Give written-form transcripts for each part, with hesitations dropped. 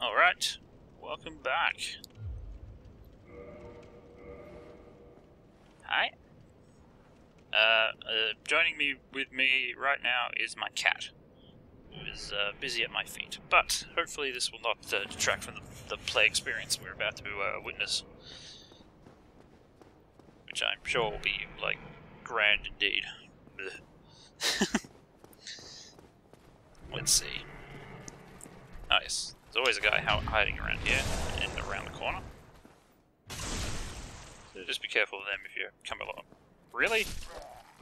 Alright, welcome back. Hi. Joining me right now is my cat, who is busy at my feet. But hopefully this will not detract from the play experience we're about to witness, which I'm sure will be, like, grand indeed. Let's see. Oh yes, there's always a guy hiding around here and around the corner. So just be careful of them if you come along. Really?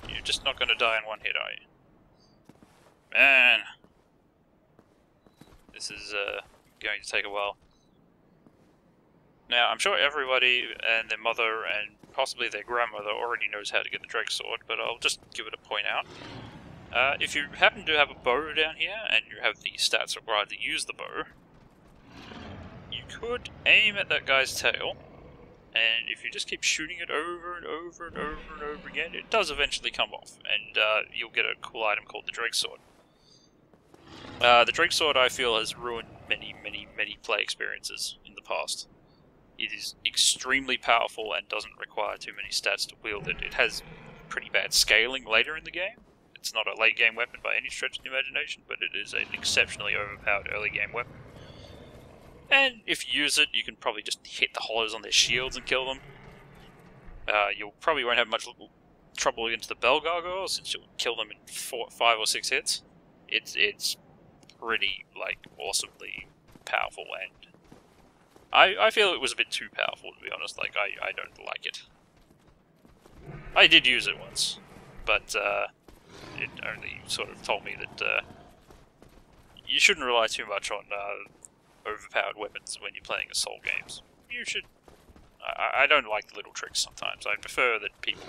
You're just not going to die in one hit, are you? Man! This is going to take a while. Now, I'm sure everybody and their mother and possibly their grandmother already knows how to get the Drake Sword, but I'll just give it a point out. If you happen to have a bow down here, and you have the stats required to use the bow, you could aim at that guy's tail, and if you just keep shooting it over and over and over and over again, it does eventually come off, and you'll get a cool item called the Drake Sword. The Drake Sword, I feel, has ruined many play experiences in the past. It is extremely powerful and doesn't require too many stats to wield it. It has pretty bad scaling later in the game. It's not a late game weapon by any stretch of the imagination, but it is an exceptionally overpowered early game weapon. And if you use it, you can probably just hit the hollows on their shields and kill them. You probably won't have much trouble against the Bell Gargoyles, since you'll kill them in 5 or 6 hits. It's pretty, like, awesomely powerful, and I feel it was a bit too powerful, to be honest. Like, I don't like it. I did use it once, but it only sort of told me that you shouldn't rely too much on overpowered weapons when you're playing Soul games. You should... I don't like the little tricks sometimes. I prefer that people...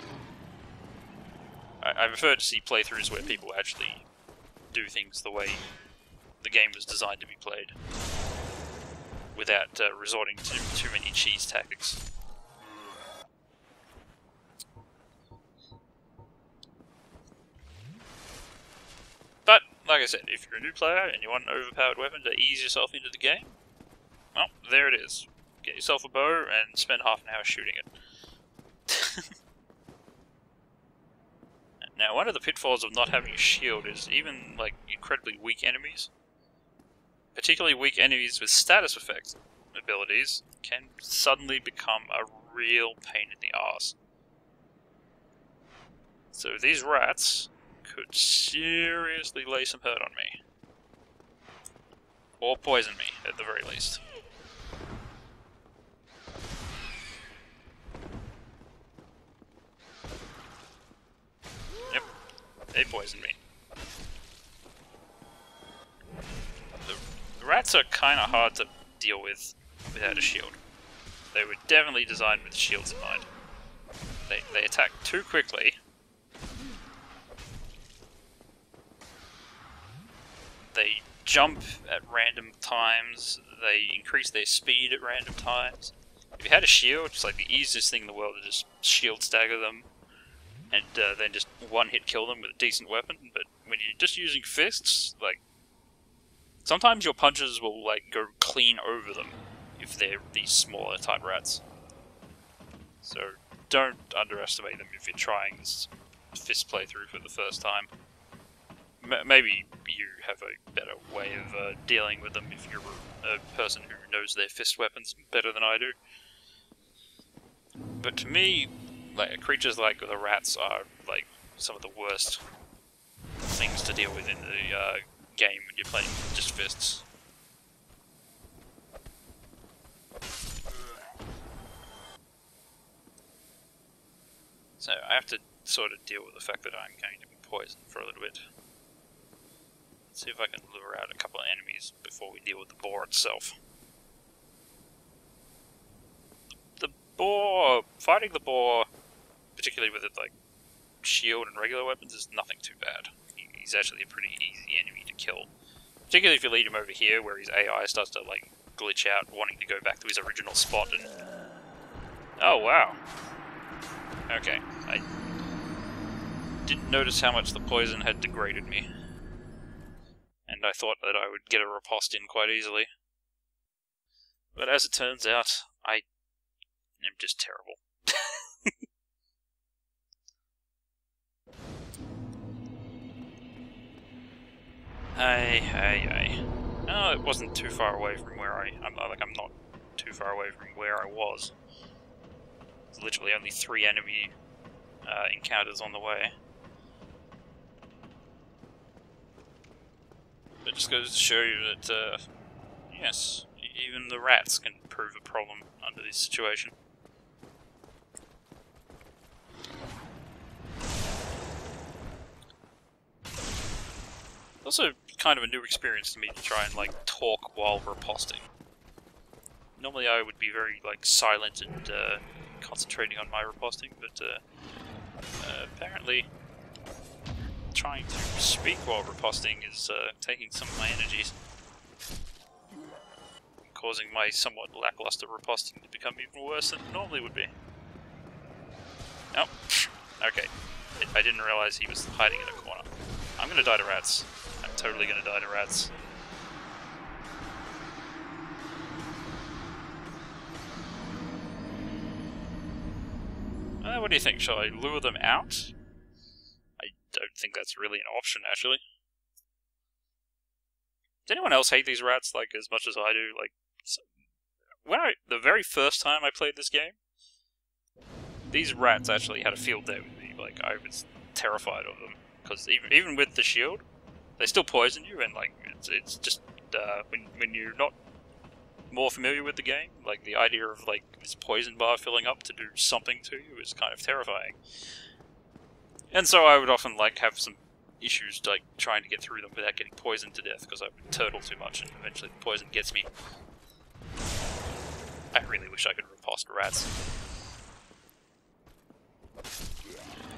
I prefer to see playthroughs where people actually do things the way the game was designed to be played, without resorting to too many cheese tactics. But, like I said, if you're a new player and you want an overpowered weapon to ease yourself into the game, well, there it is. Get yourself a bow and spend half an hour shooting it. Now, one of the pitfalls of not having a shield is even, like, incredibly weak enemies, particularly weak enemies with status effect abilities, can suddenly become a real pain in the arse. So these rats could seriously lay some hurt on me. Or poison me, at the very least. Yep, they poisoned me. The rats are kind of hard to deal with without a shield. They were definitely designed with shields in mind. They attack too quickly. They jump at random times, they increase their speed at random times. If you had a shield, it's like the easiest thing in the world to just shield stagger them, and then just one-hit kill them with a decent weapon, but when you're just using fists, like, sometimes your punches will, like, go clean over them if they're these smaller type rats. So don't underestimate them if you're trying this fist playthrough for the first time. Maybe you have a better way of dealing with them if you're a person who knows their fist weapons better than I do. But to me, like, creatures like the rats are, like, some of the worst things to deal with in the game when you're playing just fists. So I have to sort of deal with the fact that I'm going to be poisoned for a little bit. Let's see if I can lure out a couple of enemies before we deal with the boar itself. The boar... Fighting the boar, particularly with it, like, shield and regular weapons, is nothing too bad. He's actually a pretty easy enemy to kill. Particularly if you lead him over here, where his AI starts to, like, glitch out, wanting to go back to his original spot and... Oh, wow. Okay, I didn't notice how much the poison had degraded me. And I thought that I would get a riposte in quite easily. But as it turns out, I am just terrible. Hey. No, it wasn't too far away from where I'm not too far away from where I was. There's literally only 3 enemy encounters on the way. It just goes to show you that, yes, even the rats can prove a problem under this situation. Also, kind of a new experience to me to try and, like, talk while riposting. Normally I would be very, like, silent and, concentrating on my riposting, but, apparently trying to speak while riposting is, taking some of my energies. Causing my somewhat lackluster riposting to become even worse than it normally would be. Nope. Okay. I didn't realize he was hiding in a corner. I'm gonna die to rats. I'm totally gonna die to rats. What do you think? Shall I lure them out? I don't think that's really an option, actually. Does anyone else hate these rats, like, as much as I do? Like, the very first time I played this game, these rats actually had a field day with me. Like, I was terrified of them. Because even with the shield, they still poison you, and, like, it's just, when you're not more familiar with the game, like, the idea of, like, this poison bar filling up to do something to you is kind of terrifying. And so I would often, like, have some issues, like, trying to get through them without getting poisoned to death, because I would turtle too much, and eventually the poison gets me. I really wish I could riposte rats.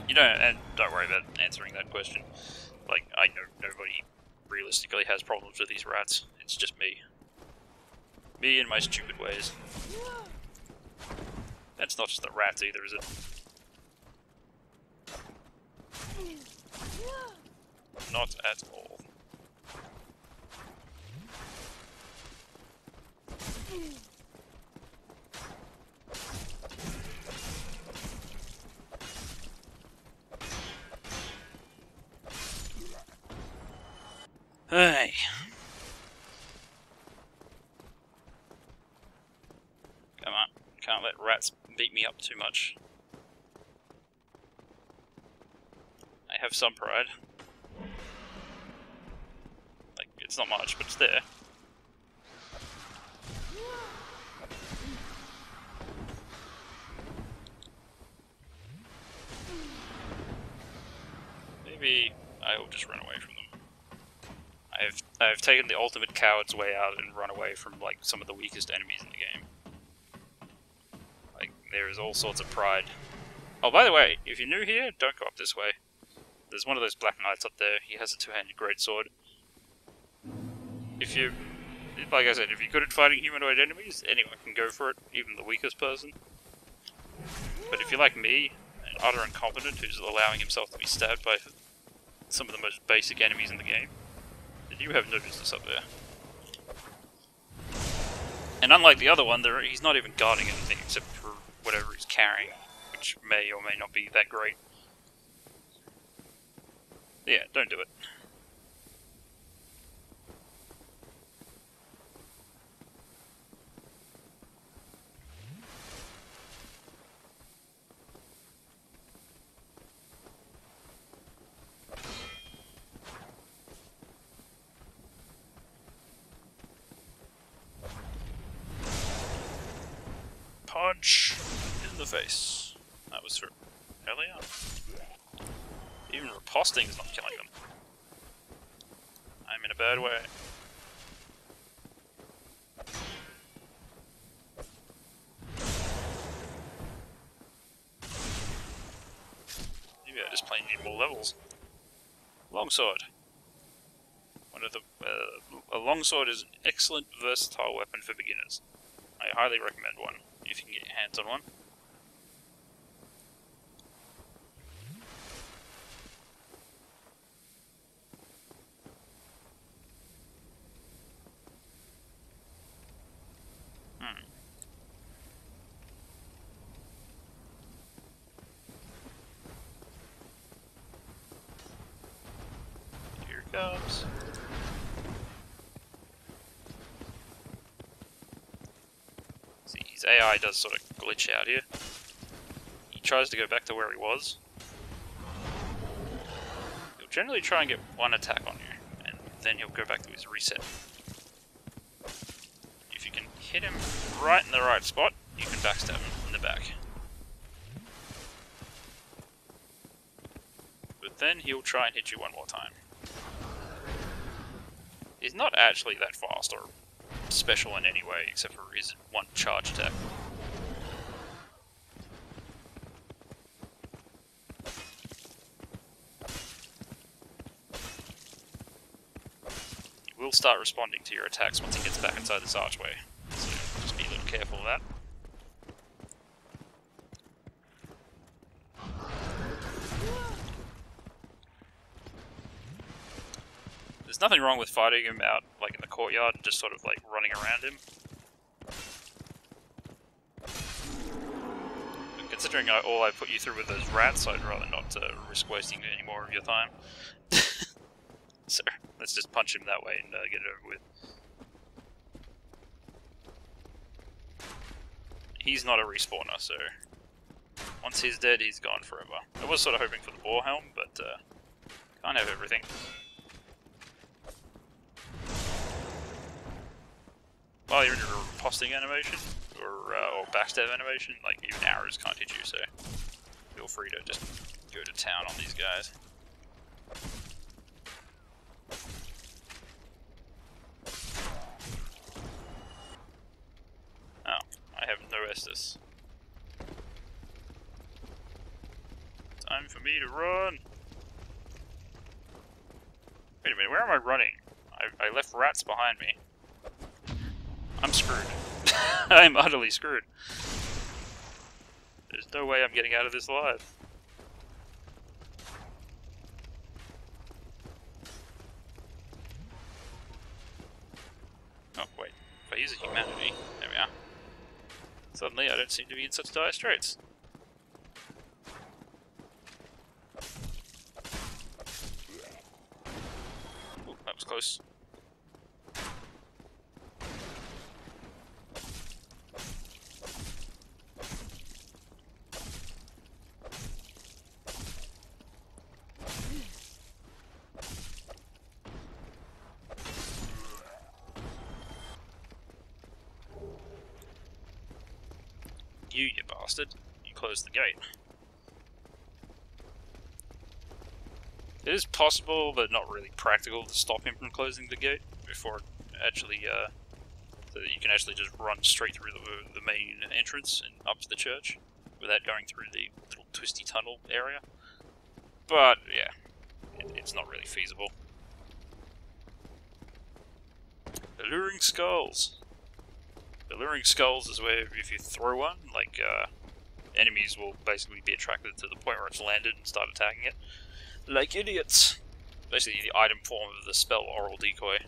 You know, and don't worry about answering that question. Like, I know nobody realistically has problems with these rats. It's just me. Me and my stupid ways. That's not just the rats either, is it? Not at all. Hey. Come on. Can't let rats beat me up too much. I have some pride. Like, it's not much, but it's there. Maybe I will just run away from them. I've taken the ultimate coward's way out and run away from, like, some of the weakest enemies in the game. Like, there is all sorts of pride. Oh, by the way, if you're new here, don't go up this way. There's one of those black knights up there. He has a two-handed greatsword. If you, like I said, if you're good at fighting humanoid enemies, anyone can go for it, even the weakest person. But if you're like me, an utter incompetent who's allowing himself to be stabbed by some of the most basic enemies in the game, then you have no business up there. And unlike the other one, he's not even guarding anything except for whatever he's carrying, which may or may not be that great. Yeah, don't do it. Punch in the face. That was true. Hell yeah. Even riposting is not killing them. I'm in a bad way. Maybe I just plain need more levels. Longsword. A longsword is an excellent versatile weapon for beginners. I highly recommend one, if you can get your hands on one. comes. See, his AI does sort of glitch out here. He tries to go back to where he was. He'll generally try and get one attack on you, and then he'll go back to his reset. If you can hit him right in the right spot, you can backstab him in the back. But then he'll try and hit you one more time. He's not actually that fast or special in any way, except for his one charge attack. He will start responding to your attacks once he gets back inside this archway, so just be a little careful of that. There's nothing wrong with fighting him out, like in the courtyard, and just sort of like running around him. But considering all I put you through with those rats, I'd rather not risk wasting any more of your time. So let's just punch him that way and get it over with. He's not a respawner, so once he's dead, he's gone forever. I was sort of hoping for the boar helm, but can't have everything. While you're in a riposting animation, or backstab animation, like even arrows can't hit you, so feel free to just go to town on these guys. Oh, I have no Estus. Time for me to run! Wait a minute, where am I running? I left rats behind me. I'm screwed. I'm utterly screwed. There's no way I'm getting out of this alive. Oh, wait. If I use a humanity, there we are. Suddenly I don't seem to be in such dire straits. Ooh, that was close. You bastard. You closed the gate. It is possible, but not really practical, to stop him from closing the gate before actually, so that you can actually just run straight through the main entrance and up to the church without going through the little twisty tunnel area. But, yeah, it's not really feasible. Alluring Skulls. Alluring Skulls is where if you throw one, like, enemies will basically be attracted to the point where it's landed and start attacking it. Like idiots! Basically the item form of the spell Oral Decoy.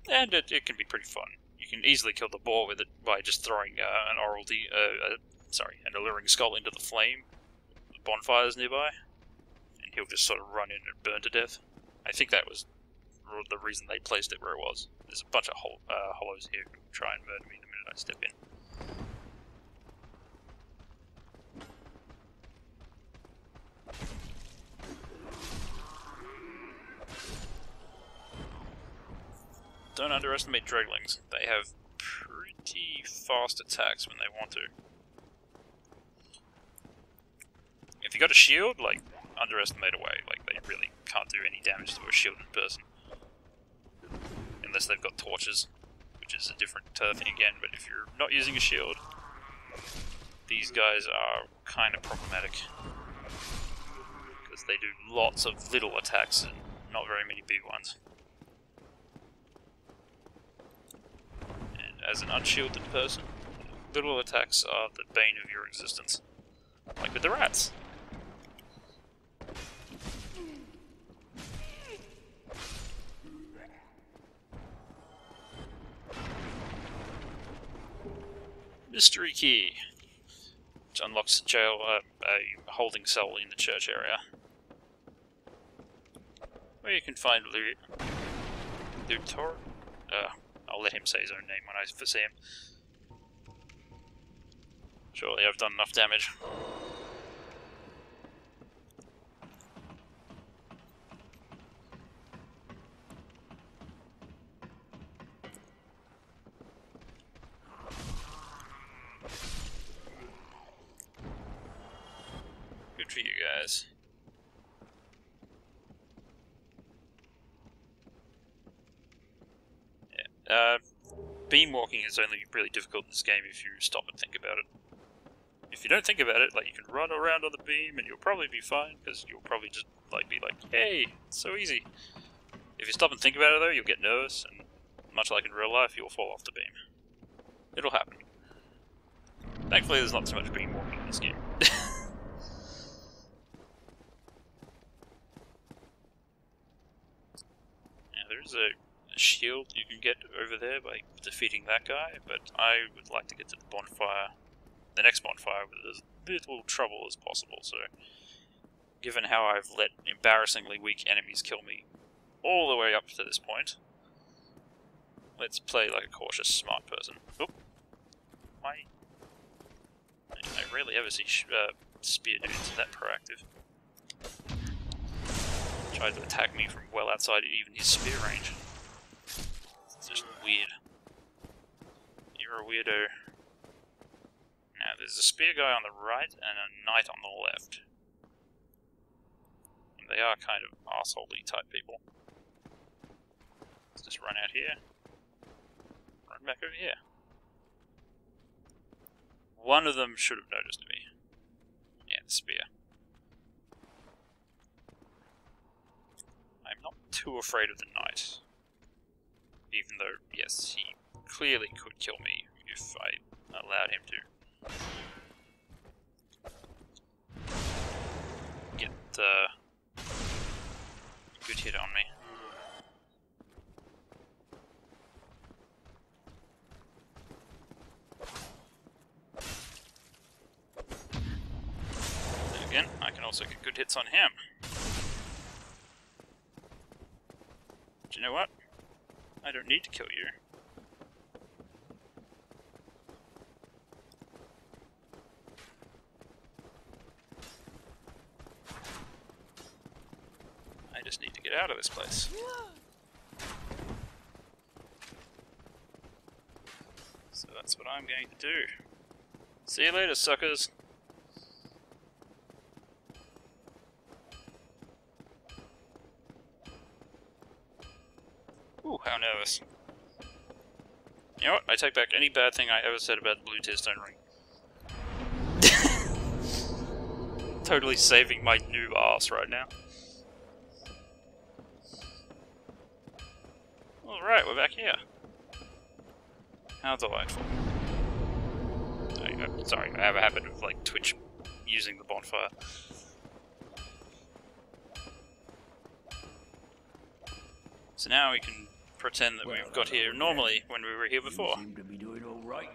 And it can be pretty fun. You can easily kill the boar with it by just throwing an Alluring Skull into the flame. The bonfires nearby. And he'll just sort of run in and burn to death. I think that was the reason they placed it where it was. There's a bunch of hollows here who try and murder me the minute I step in. Don't underestimate Dreglings. They have pretty fast attacks when they want to. If you got a shield, like, underestimate away. Like, they really can't do any damage to a shielded person. Unless they've got torches, which is a different thing again, but if you're not using a shield, these guys are kind of problematic. Because they do lots of little attacks and not very many big ones. And as an unshielded person, little attacks are the bane of your existence. Like with the rats. Mystery key, which unlocks a holding cell in the church area. where you can find Lutor. I'll let him say his own name when I see him. Surely I've done enough damage. Good for you guys. Yeah. Beam walking is only really difficult in this game if you stop and think about it. If you don't think about it, like, you can run around on the beam and you'll probably be fine, because you'll probably just be like, hey, it's so easy. If you stop and think about it though, you'll get nervous, and much like in real life, you'll fall off the beam. It'll happen. Thankfully there's not so much beam walking in this game. Now there's a shield you can get over there by defeating that guy, but I would like to get to the bonfire. The next bonfire with as little trouble as possible, so given how I've let embarrassingly weak enemies kill me all the way up to this point, let's play like a cautious, smart person. Oop. Why? I rarely ever see spear dudes that proactive. Tried to attack me from well outside even his spear range. It's just weird. You're a weirdo. Now, there's a spear guy on the right and a knight on the left. And they are kind of arsehole-y type people. Let's just run out here. Run back over here. One of them should have noticed me. Yeah, the spear. I'm not too afraid of the knight. Even though, yes, he clearly could kill me if I allowed him to. Get a good hit on me. Then again, I can also get good hits on him. But you know what? I don't need to kill you. I just need to get out of this place. So that's what I'm going to do. See you later, suckers. Ooh, how nervous. You know what? I take back any bad thing I ever said about the blue tearstone ring. Totally saving my noob ass right now. Alright, we're back here. How delightful. Sorry, I have a habit of, like, Twitch using the bonfire. So now we can pretend that we've got here normally when we were here before. You seem to be doing all right.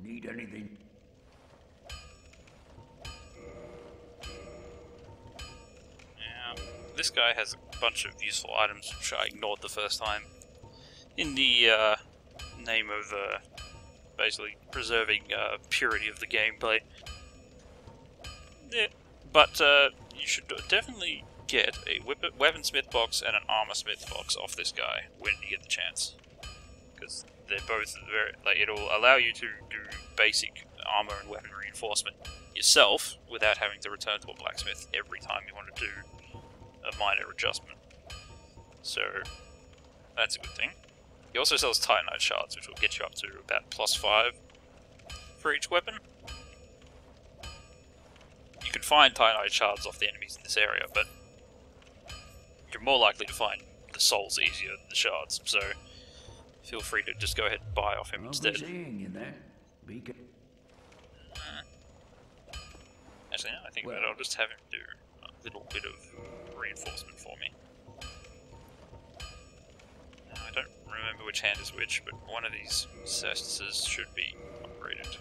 Need anything? Now, this guy has a bunch of useful items which I ignored the first time. In the name of basically preserving purity of the gameplay. Yeah, but you should definitely get a weaponsmith box and an armorsmith box off this guy when you get the chance, because they're both very, like, it'll allow you to do basic armor and weapon reinforcement yourself without having to return to a blacksmith every time you want to do a minor adjustment. So that's a good thing. He also sells Titanite shards, which will get you up to about +5 for each weapon. You can find Titanite shards off the enemies in this area, but you're more likely to find the souls easier than the shards, so feel free to just go ahead and buy off him instead. Actually, no, I think that I'll just have him do a little bit of reinforcement for me. Now, I don't remember which hand is which, but one of these Caestuses should be upgraded.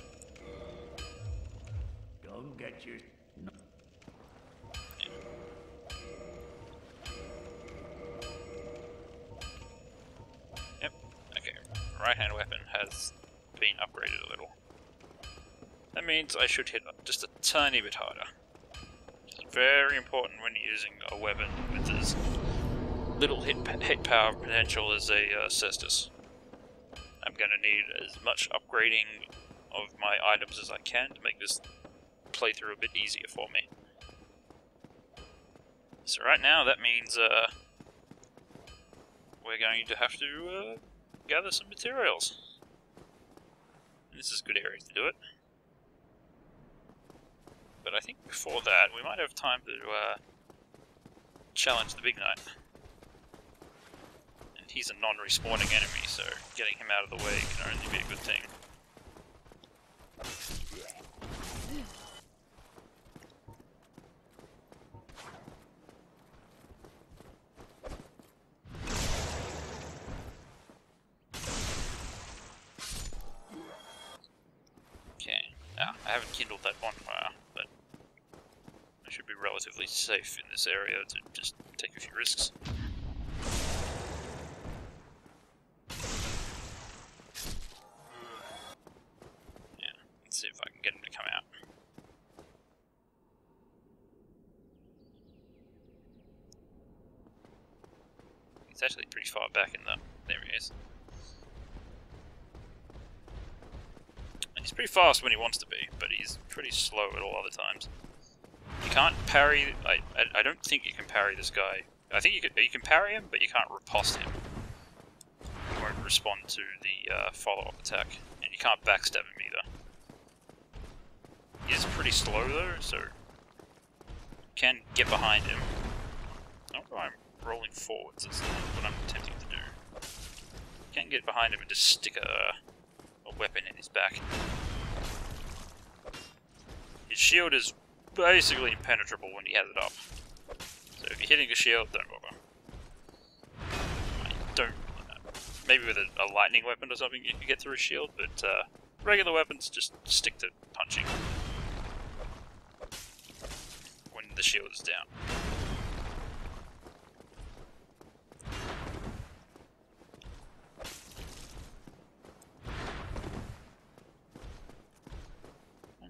Don't get you. right-hand weapon has been upgraded a little. That means I should hit just a tiny bit harder. It's very important when you're using a weapon with as little hit power potential as a Caestus. I'm going to need as much upgrading of my items as I can to make this playthrough a bit easier for me. So right now that means we're going to have to gather some materials. And this is a good area to do it. But I think before that we might have time to challenge the Big Knight. And he's a non-respawning enemy, so getting him out of the way can only be a good thing. I haven't kindled that bonfire, but I should be relatively safe in this area to just take a few risks. Yeah, let's see if I can get him to come out. He's actually pretty far back in the... there he is. He's pretty fast when he wants to be, but he's pretty slow at all other times. You can't parry... I don't think you can parry this guy. I think you can parry him, but you can't riposte him. He won't respond to the follow-up attack. And you can't backstab him either. He is pretty slow though, so... you can get behind him. I don't know why I'm rolling forwards, that's what I'm attempting to do. You can get behind him and just stick a weapon in his back. His shield is basically impenetrable when he has it up. So if you're hitting the shield, don't bother. Maybe with a lightning weapon or something you can get through a shield, but regular weapons just stick to punching when the shield is down.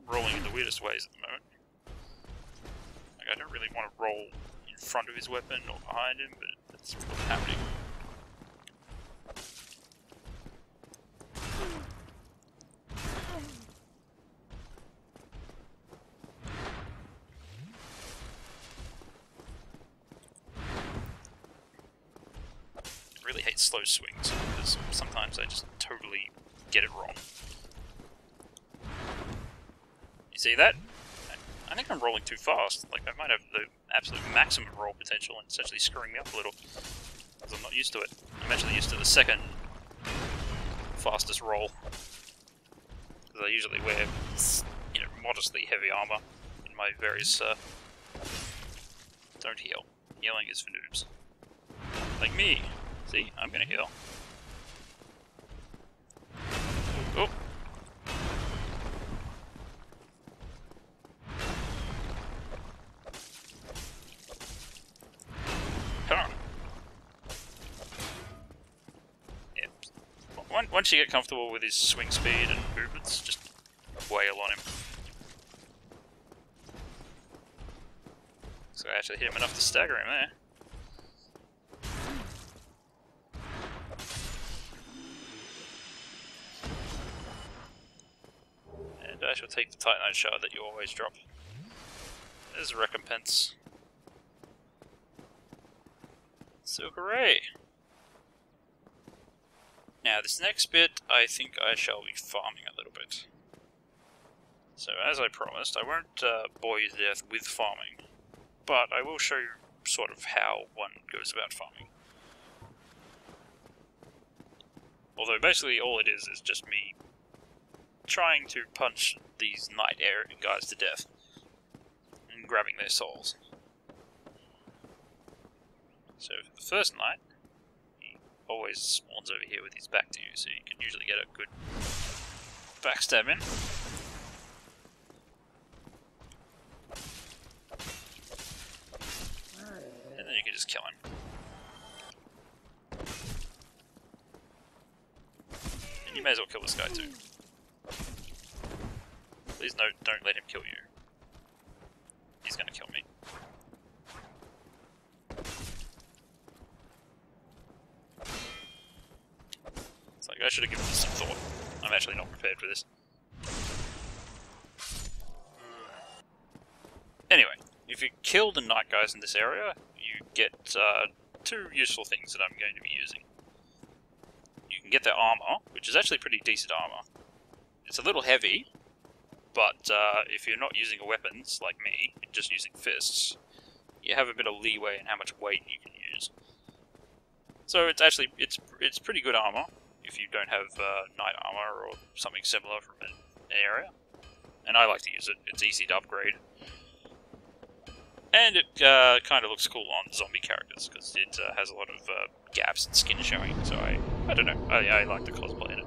Rolling in the weirdest ways at the moment. Like, I don't really want to roll in front of his weapon or behind him, but that's what's happening. I really hate slow swings, because sometimes I just totally get it wrong. See that? I think I'm rolling too fast. Like, I might have the absolute maximum roll potential and it's actually screwing me up a little. Because I'm not used to it. I'm actually used to the second fastest roll. Because I usually wear, you know, modestly heavy armor in my various, don't heal. Healing is for noobs. Like me. See? I'm gonna heal. Oh! Once you get comfortable with his swing speed and movements, just wail on him. So I actually hit him enough to stagger him there. And I shall take the Titanite shard that you always drop. There's a recompense. So hooray! Now this next bit, I think I shall be farming a little bit. So as I promised, I won't bore you to death with farming, but I will show you sort of how one goes about farming. Although basically all it is just me trying to punch these knight area guys to death and grabbing their souls. So for the first knight, always spawns over here with his back to you, so you can usually get a good backstab in. And then you can just kill him. You may as well kill this guy too. Please don't let him kill you. He's gonna kill me. It's like I should have given this some thought. I'm actually not prepared for this. Anyway, if you kill the night guys in this area, you get two useful things that I'm going to be using. You can get their armor, which is actually pretty decent armor. It's a little heavy, but if you're not using weapons like me, just using fists, you have a bit of leeway in how much weight you can use. So it's actually it's pretty good armor if you don't have night armor or something similar from an area. And I like to use it. It's easy to upgrade. And it kind of looks cool on zombie characters, because it has a lot of gaps in skin showing, so I don't know, I like the cosplay in it.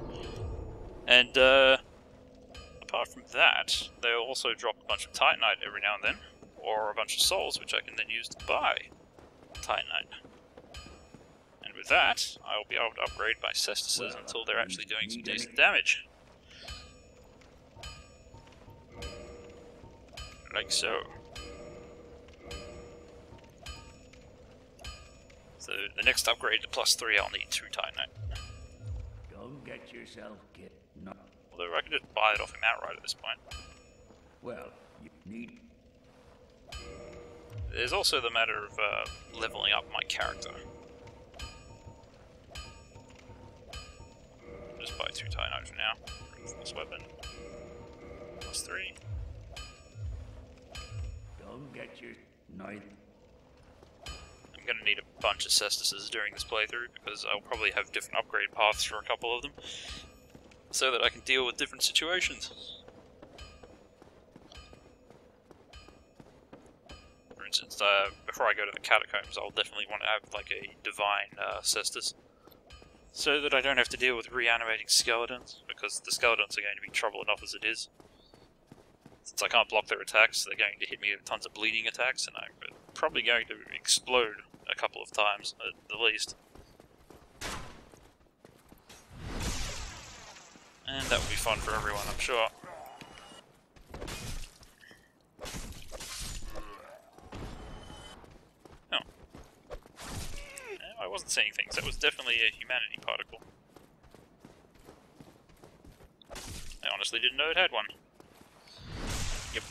And apart from that, they'll also drop a bunch of Titanite every now and then, or a bunch of souls, which I can then use to buy Titanite. And with that, I'll be able to upgrade my Caestuses until they're actually doing some decent damage. Like so. So the next upgrade to +3, I'll need 2 Titanite. Don't get yourself killed. No. Although I can just buy it off him outright at this point. Well, you need... There's also the matter of leveling up my character. Just buy 2 Titanite for now. This weapon. +3. Don't get your... knife. I'm going to need a bunch of Caestuses during this playthrough, because I'll probably have different upgrade paths for a couple of them, so that I can deal with different situations. For instance, before I go to the catacombs, I'll definitely want to have like a divine Caestus, so that I don't have to deal with reanimating skeletons, because the skeletons are going to be trouble enough as it is. Since I can't block their attacks, they're going to hit me with tons of bleeding attacks, and I'm probably going to explode a couple of times, at the least. And that will be fun for everyone, I'm sure. Oh. I wasn't seeing things, that was definitely a humanity particle. I honestly didn't know it had one. Yep.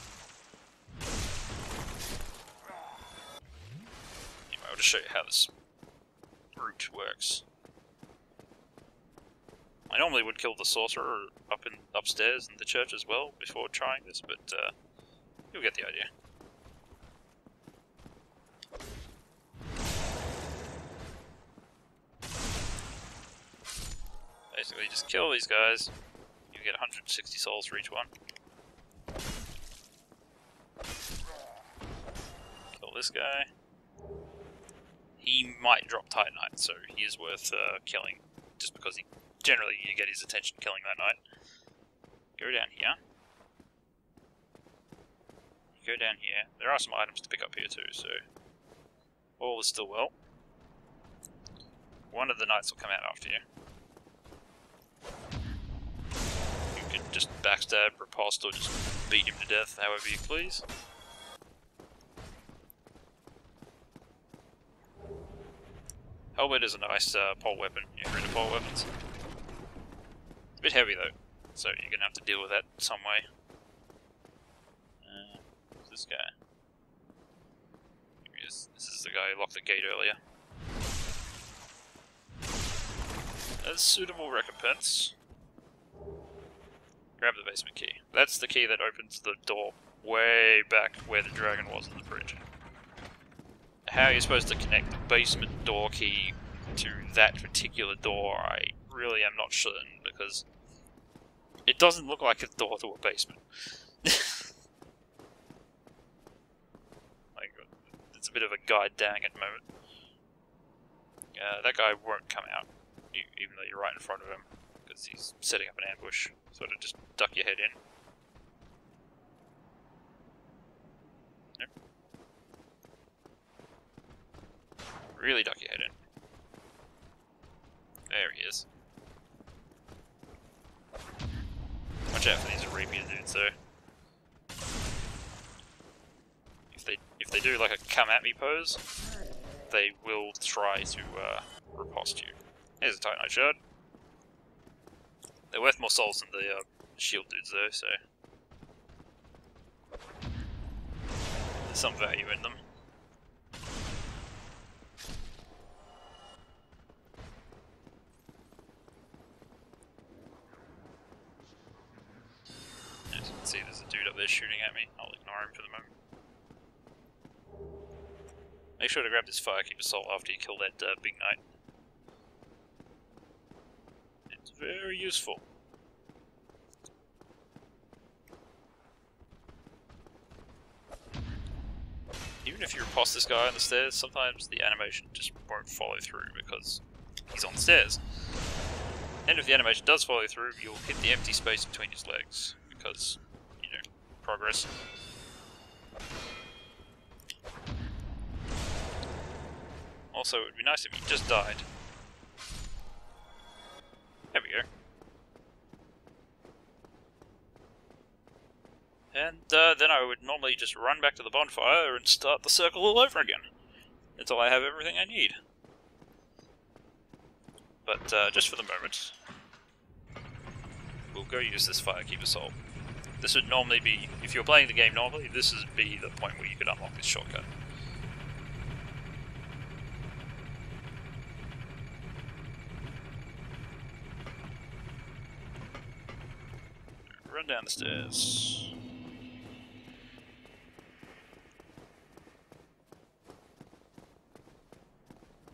Anyway, I'll just show you how this route works. I normally would kill the sorcerer upstairs in the church as well before trying this, but you'll get the idea. Basically, just kill these guys. You get 160 souls for each one. Kill this guy. He might drop Titanite, so he is worth killing, just because generally you get his attention killing that night. Go down here. Go down here. There are some items to pick up here too, so all is still well. One of the knights will come out after you. You can just backstab, riposte, or just beat him to death however you please. Helmet is a nice pole weapon, if you're into pole weapons. It's a bit heavy though, so you're going to have to deal with that some way. Who's this guy? Here he is. This is the guy who locked the gate earlier. A suitable recompense. Grab the basement key. That's the key that opens the door way back where the dragon was in the bridge. How you're supposed to connect the basement door key to that particular door, I really am not certain, because it doesn't look like a door to a basement. Like, it's a bit of a guide dang at the moment. That guy won't come out, even though you're right in front of him, because he's setting up an ambush. Sort of just duck your head in. Nope. Really duck your head in. There he is. watch out for these Arabian dudes though. If they do like a come at me pose, they will try to riposte you. Here's a Titanite shard. They're worth more souls than the shield dudes though, so there's some value in them. As you can see, there's a dude up there shooting at me. I'll ignore him for the moment. Make sure to grab this Firekeeper Soul after you kill that big knight. It's very useful. Even if you riposte this guy on the stairs, sometimes the animation just won't follow through because he's on the stairs. And if the animation does follow through, you'll hit the empty space between his legs because, you know, progress. Also, it would be nice if you just died. There we go. And then I would normally just run back to the bonfire and start the circle all over again. Until I have everything I need. But just for the moment, we'll go use this Firekeeper Soul. This would normally be, if you're playing the game normally, this would be the point where you could unlock this shortcut. Run down the stairs.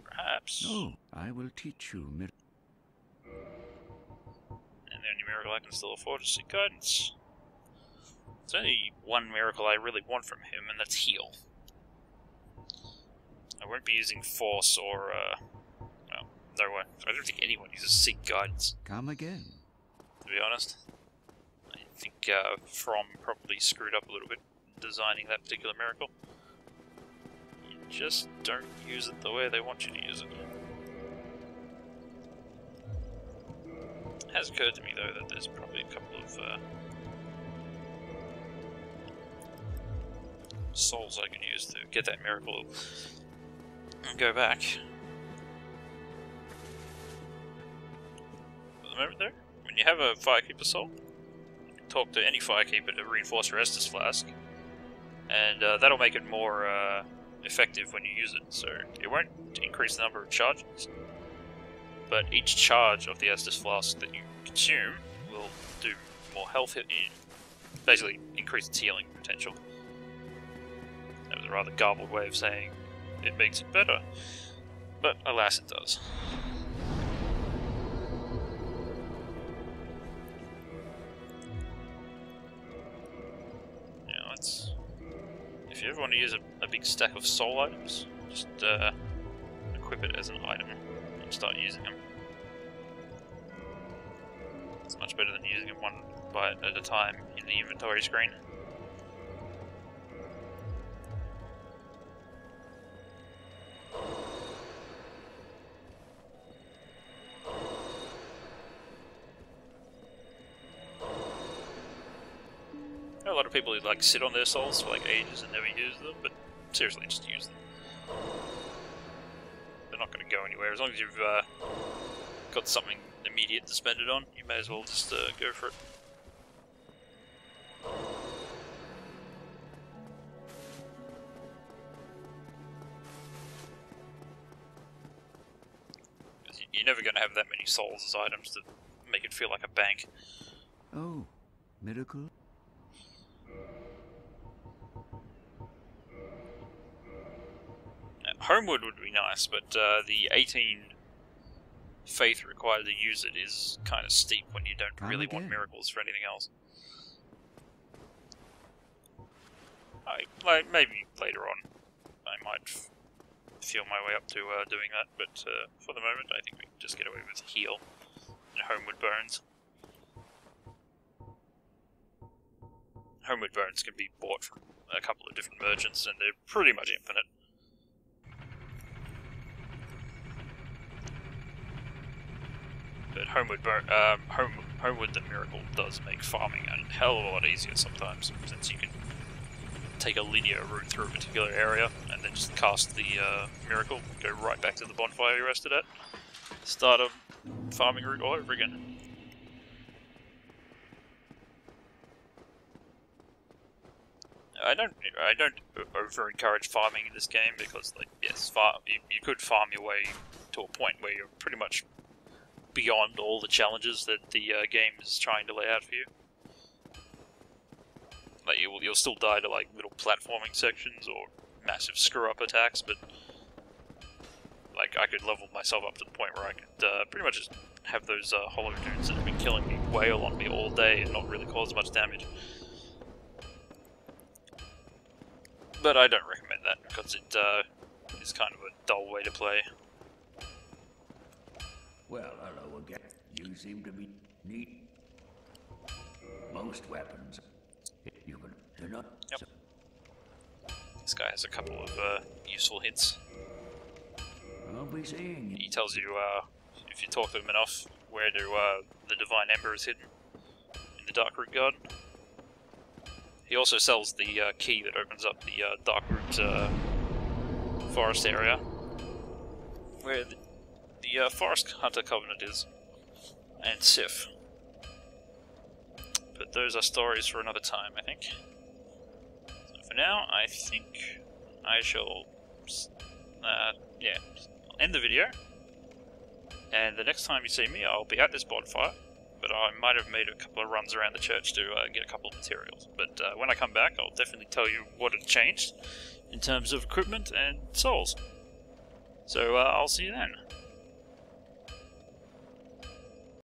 Perhaps. No, I will teach you. And the only miracle I can still afford is seek guidance. There's only one miracle I really want from him, and that's heal. I won't be using force or, well, no one. I don't think anyone uses seek guidance. Come again. To be honest. I think From probably screwed up a little bit designing that particular miracle. You just don't use it the way they want you to use it. It has occurred to me though that there's probably a couple of souls I can use to get that miracle and go back. For the moment though, when you have a Firekeeper Soul, talk to any Firekeeper to reinforce your Estus Flask, and that'll make it more effective when you use it. So it won't increase the number of charges, but each charge of the Estus Flask that you consume will do more health hit in, basically increase its healing potential. That was a rather garbled way of saying it makes it better, but alas it does. If you ever want to use a big stack of soul items, just equip it as an item and start using them. It's much better than using them one bite at a time in the inventory screen. A lot of people who like sit on their souls for like ages and never use them, but seriously, just use them. They're not going to go anywhere. As long as you've got something immediate to spend it on, you may as well just go for it. You're never going to have that many souls as items to make it feel like a bank. Oh, miracle? Homewood would be nice, but the 18 faith required to use it is kind of steep when you don't really want miracles for anything else. Maybe later on I might feel my way up to doing that, but for the moment I think we can just get away with heal and Homewood Bones. Homewood Bones can be bought from a couple of different merchants and they're pretty much infinite. But Homewood Homeward the Miracle does make farming a hell of a lot easier sometimes, since you can take a linear route through a particular area and then just cast the Miracle, go right back to the bonfire you rested at, start a farming route all over again. I don't over encourage farming in this game because, like, yes, you could farm your way to a point where you're pretty much beyond all the challenges that the game is trying to lay out for you. Like, you'll still die to, like, little platforming sections or massive screw-up attacks, but, like, I could level myself up to the point where I could pretty much just have those hollow dudes that have been killing me wail on me all day and not really cause much damage. But I don't recommend that, because it is kind of a dull way to play. Well, hello again. You seem to be neat. Most weapons. You can do not. Yep. This guy has a couple of useful hints. I'll be seeing you. He tells you, if you talk to him enough, where the Divine Ember is hidden in the Darkroot Garden. He also sells the key that opens up the Darkroot forest area, where the Forest Hunter Covenant is, and Sif. But those are stories for another time, I think. So for now, I think I shall, end the video. And the next time you see me, I'll be at this bonfire. But I might have made a couple of runs around the church to get a couple of materials. But when I come back, I'll definitely tell you what had changed in terms of equipment and souls. So I'll see you then.